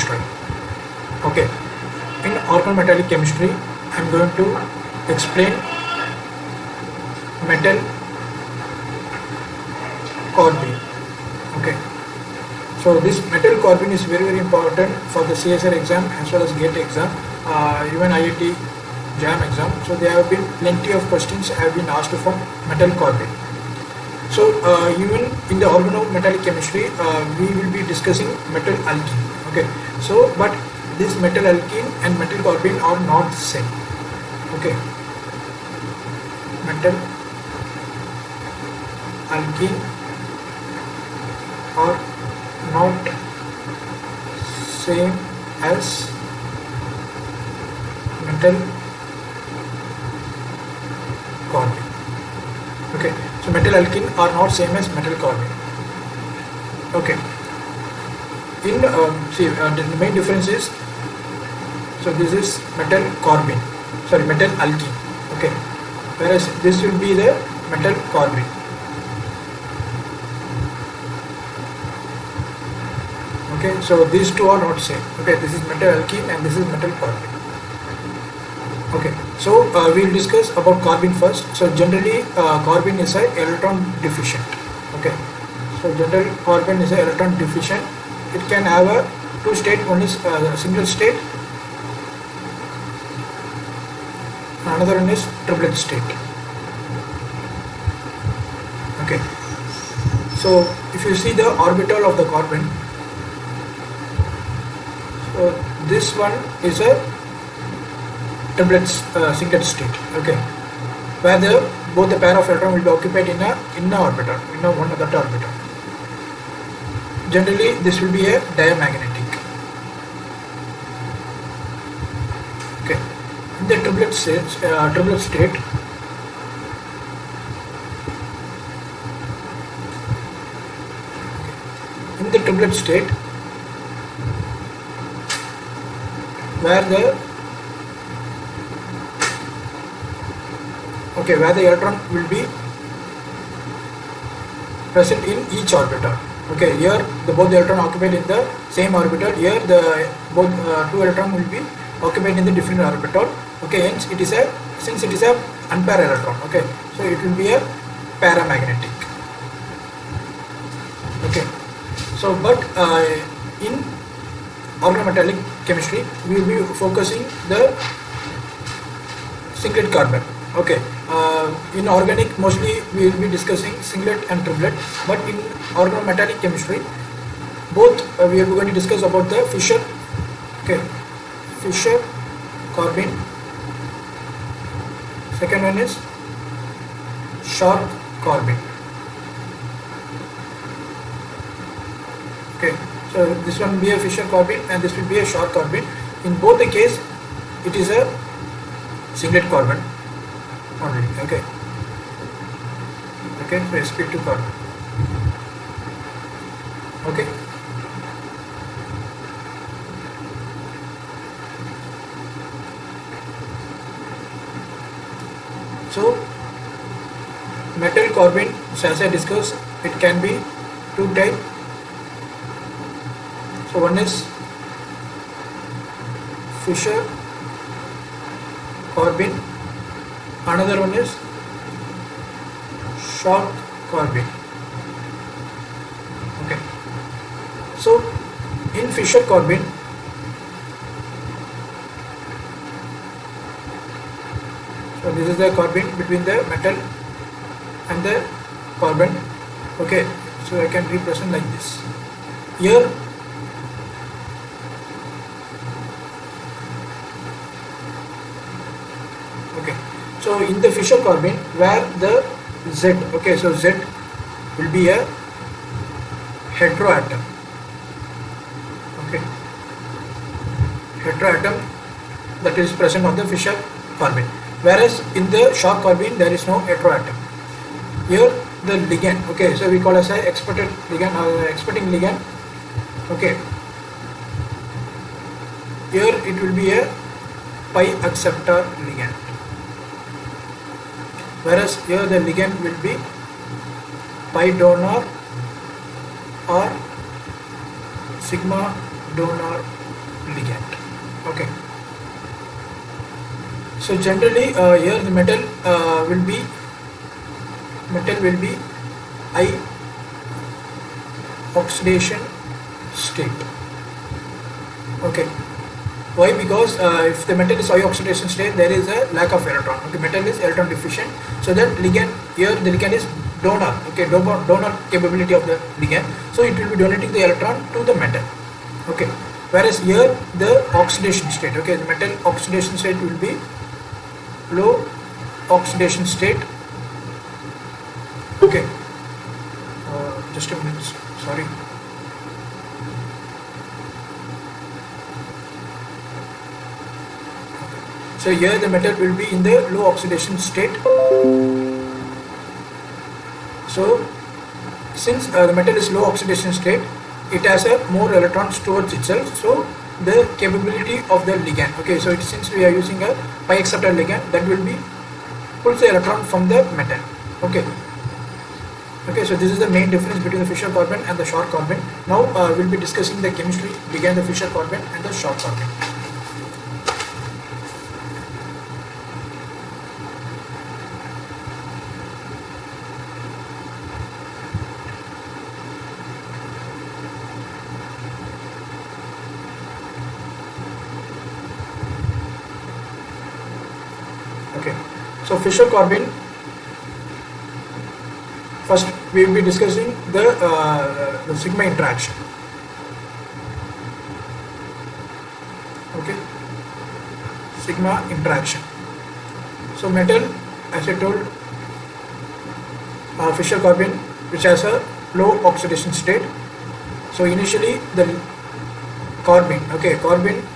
destroy. Okay, in organometallic chemistry I am going to explain metal carbene. Okay, so this metal carbene is very important for the CSR exam as well as GATE exam, even IIT JAM exam. So there have been plenty of questions have been asked from metal carbene. So even in the organometallic chemistry, we will be discussing metal alkene. Okay, so but this metal alkene and metal carbene are not same. Okay, metal alkene are not same as metal carbene. Okay, so metal alkene are not same as metal carbene. Okay, in the main difference is, so this is metal carbene, sorry, metal alkene. Okay, whereas this will be the metal carbene. Okay, so these two are not same. Okay, this is metal alkene and this is metal carbene. Okay, so we will discuss about carbene first. So generally carbene is a electron deficient. Okay, so general carbene is a electron deficient. It can have a two state, one is single state, another one is triplet state. Okay, so if you see the orbital of the carbene, so this one is a triplet singlet state. Okay, where both the pair of electron will be occupied in a inner orbital, one other orbital. Generally this will be a diamagnetic. Okay, in the triplet state, in the triplet state, where the electron will be present in each orbital. Okay, here both the electron occupied in the same orbital. Here the both two electron will be occupied in the different orbital. Okay, hence since it is a unpaired electron. Okay, so it will be a paramagnetic. Okay, so but in organometallic chemistry we will be focusing the singlet carbene. Okay, in organic mostly we will be discussing singlet and triplet, but in organometallic chemistry both we are going to discuss about the Fischer. Okay, Fischer carbene. Second one is sharp carbene. Okay, so this one will be a Fischer carbene and this will be a sharp carbene. In both the case it is a singlet carbene only. Okay, so sp2 carbene. Okay, so metal carbene, as I discussed, it can be two type. So one is Fischer carbene, another one is sharp carbene. Okay, so in Fischer carbene, so this is the carbene between the metal and the carbon. Okay, so I can represent like this. Here okay, so in the Fischer carbene where the Z, okay, so Z will be a heteroatom. Okay, heteroatom that is present on the Fischer carbene, whereas in the sharp carbene there is no heteroatom. Here the ligand, okay, so we call as a exciting ligand. Okay, here it will be a pi acceptor ligand, whereas here the ligand will be pi donor or sigma donor ligand. Okay. So generally here the will be high oxidation state. Okay. Why? Because if the metal is high oxidation state, there is a lack of electron. Okay, metal is electron deficient. So that ligand here, the ligand is donor. Okay, donor capability of the ligand. So it will be donating the electron to the metal. Okay. Whereas here the oxidation state. Okay, the metal oxidation state will be low oxidation state. Okay. Just a minute. Sorry. So here the metal will be in the low oxidation state. So since the metal is low oxidation state, it has a more electrons towards itself. So the capability of the ligand. Okay, so since we are using a pi acceptor ligand, that will be pulls the electron from the metal. Okay. Okay, so this is the main difference between the Fischer carbon and the Schwarz carbon. Now we'll be discussing the chemistry behind the Fischer carbon and the Schwarz carbon. Okay, so Fischer carbon. First, we will be discussing the sigma interaction. Okay, sigma interaction. So metal, as I told, Fischer carbon, which has a low oxidation state. So initially the carbon. Okay, carbon.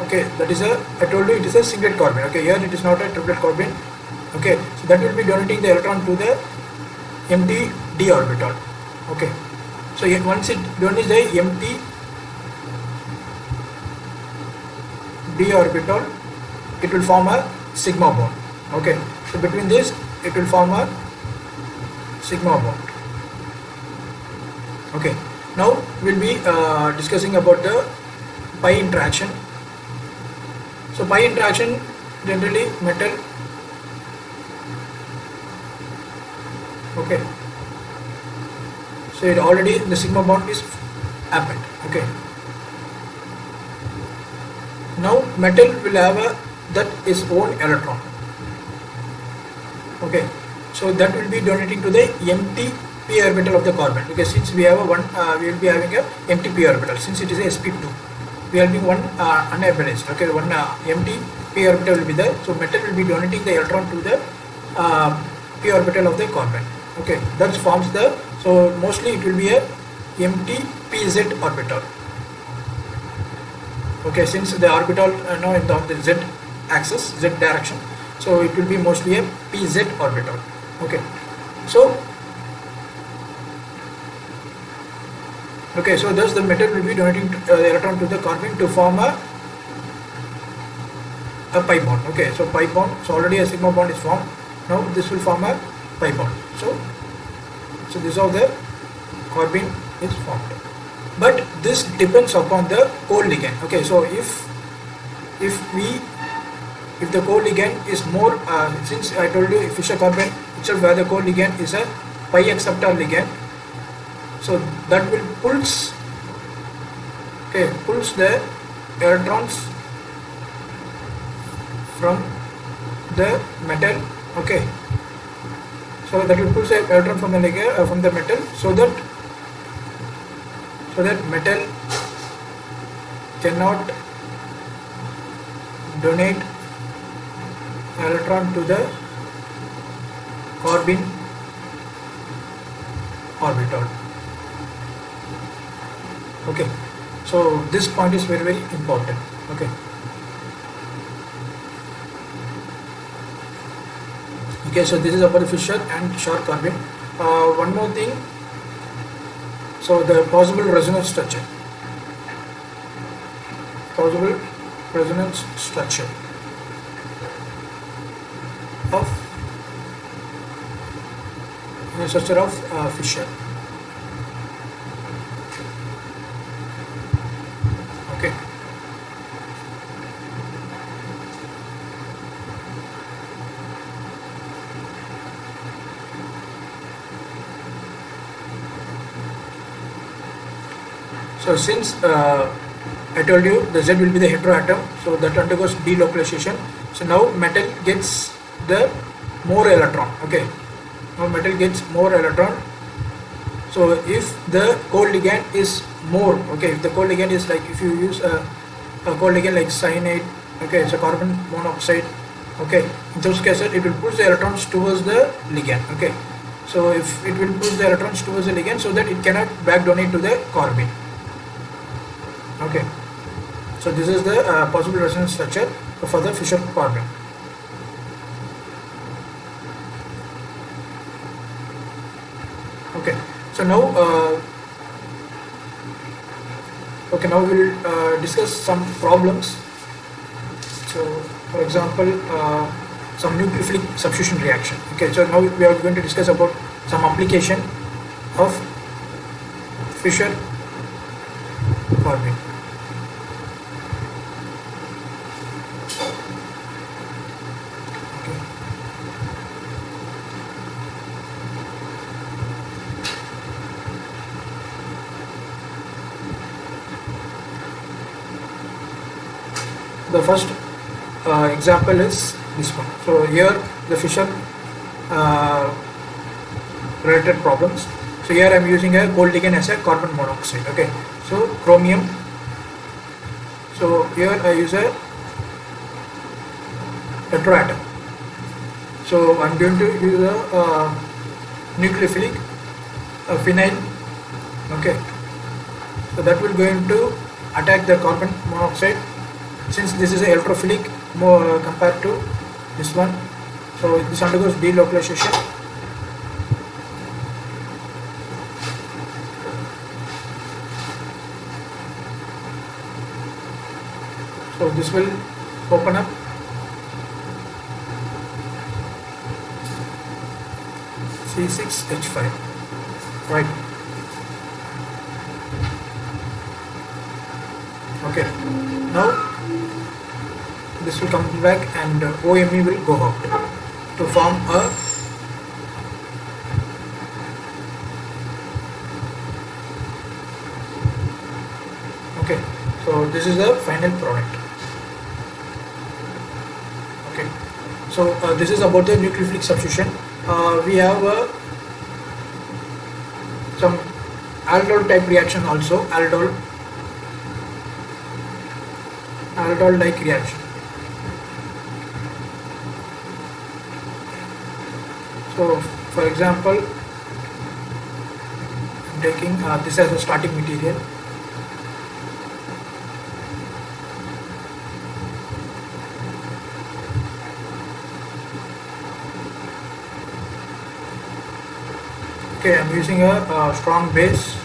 Okay, that is I told you it is a singlet carbon. Okay, here it is not a triplet carbon. Okay, so that will be donating the electron to the empty d orbital. Okay, so once it donates the empty d orbital, it will form a sigma bond. Okay, so between this it will form a sigma bond. Okay, now we'll be discussing about the pi interaction. So pi interaction, generally metal. Okay, so it already the sigma bond is happened. Okay, now metal will have that its own electron. Okay, so that will be donating to the empty p orbital of the carbon. Okay, since we have we will be having a empty p orbital. Since it is a sp2, we are having one unbalanced. Okay, one empty p orbital will be there. So metal will be donating the electron to the p orbital of the carbon. Okay, that forms the, so mostly it will be a empty pz orbital. Okay, since the orbital now in the z axis, z direction, so it will be mostly a pz orbital. Okay, so thus the metal will be donating the electron to the carbon to form a pi bond. Okay, so pi bond, so already a sigma bond is formed. Now this will form a pi bond. So this is how the carbon is formed. But this depends upon the co-ligand. Okay, so if the co-ligand is more, since I told you Fischer carbon itself where the co-ligand is a pi acceptor ligand, so that will pulls the electrons from the metal. Okay, so that will pull the electron from the ligand, from the metal, so that metal cannot donate electron to the carbon orbital. Okay, so this point is very, very important. Okay. Okay, so this is about the Fischer and Schwarz carbon. One more thing. So the possible resonance structure. Possible resonance structure of Fischer. So since I told you the Z will be the heteroatom, so that undergoes delocalization. So now metal gets the more electron. Okay, now metal gets more electron. So if the co-ligand is more, okay, if the co-ligand is like, if you use a co-ligand like cyanide, okay, it's a carbon monoxide, okay, in those cases it will push the electrons towards the ligand, okay. So if it will push the electrons towards the ligand, so that it cannot back donate to the carbene, okay. So this is the possible resonance structure for the Fischer carbene. Okay, so now now we will discuss some problems. So for example, some nucleophilic substitution reaction. Okay, so now we are going to discuss about some application of Fischer carbene. The first example is this one. So here the Fischer related problems. So here I am using a gold ligand as a carbon monoxide. Okay, so chromium. So here I use a tetraatom. So I am going to use a nucleophilic phenyl. Okay, so that will going to attack the carbon monoxide. Since this is a electrophilic more compared to this one, so this undergoes delocalization. So this will open up C6H5, right? Okay, now this will come back and OMe will go out to form a okay. So this is the final product. Okay, so this is about the nucleophilic substitution. We have some aldol type reaction also, aldol like reaction. So for example, I'm taking this as a starting material. Okay, I'm using a strong base.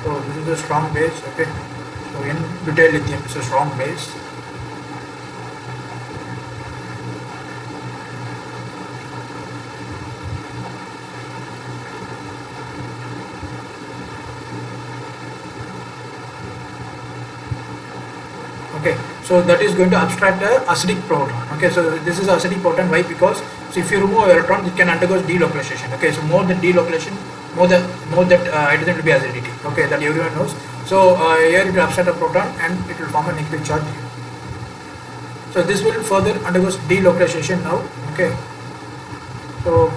So this is a strong base. Okay, so in butyl lithium is a strong base. Okay, so that is going to abstract the acidic proton. Okay, so this is acidic proton. Why? Because so if you remove electron, it can undergo delocalization. Okay, so more than delocalization, more that hydrogen will be acidity. Okay, that everyone knows. So here it will abstract a proton and it will form a negative charge. So this will further undergo delocalization now. Okay, so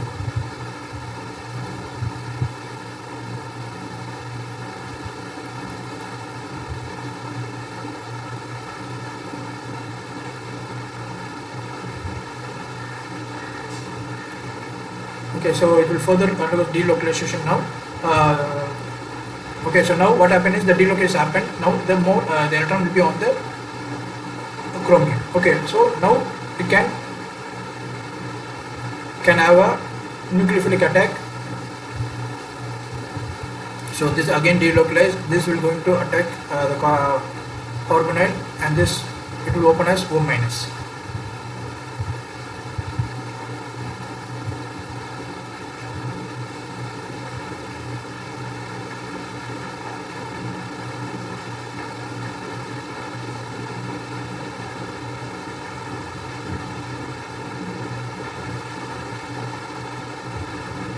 okay, so it will further undergo delocalization now. Okay, so now what happened is the delocalization happened. Now the more the electron will be on the chromium. Okay, so now it can have a nucleophilic attack. So this again delocalized. This will going to attack the carbonyl, and this it will open as O minus.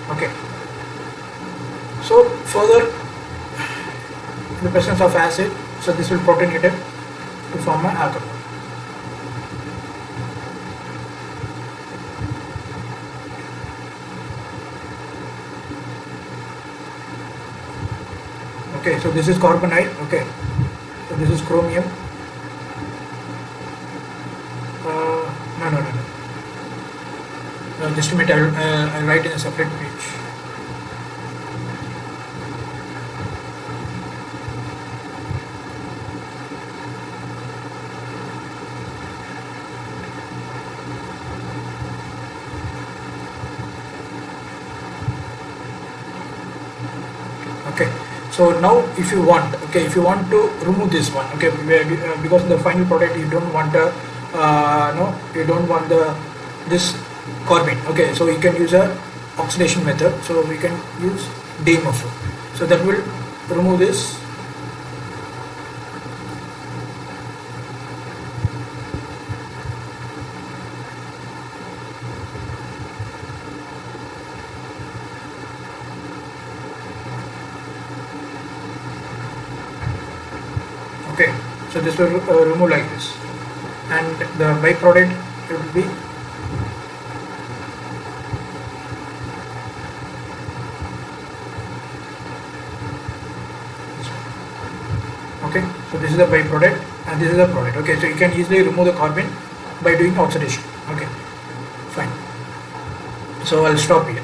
Okay, So further, in the presence of acid, so this will protonated to form an alcohol. Okay, so this is carbonide. Okay, so this is chromium. No. Just a minute, I'll write in a separate page. Okay, so now if you want, to remove this one, okay, because the final product you don't want you don't want this carbon. Okay, so you can use a oxidation method. So we can use DMFO. So that will remove this. Okay, so this will remove like this, and the byproduct will be this one. Okay, so this is the byproduct and this is the product. Okay, so you can easily remove the carbon by doing oxidation. Okay, fine. So I'll stop here.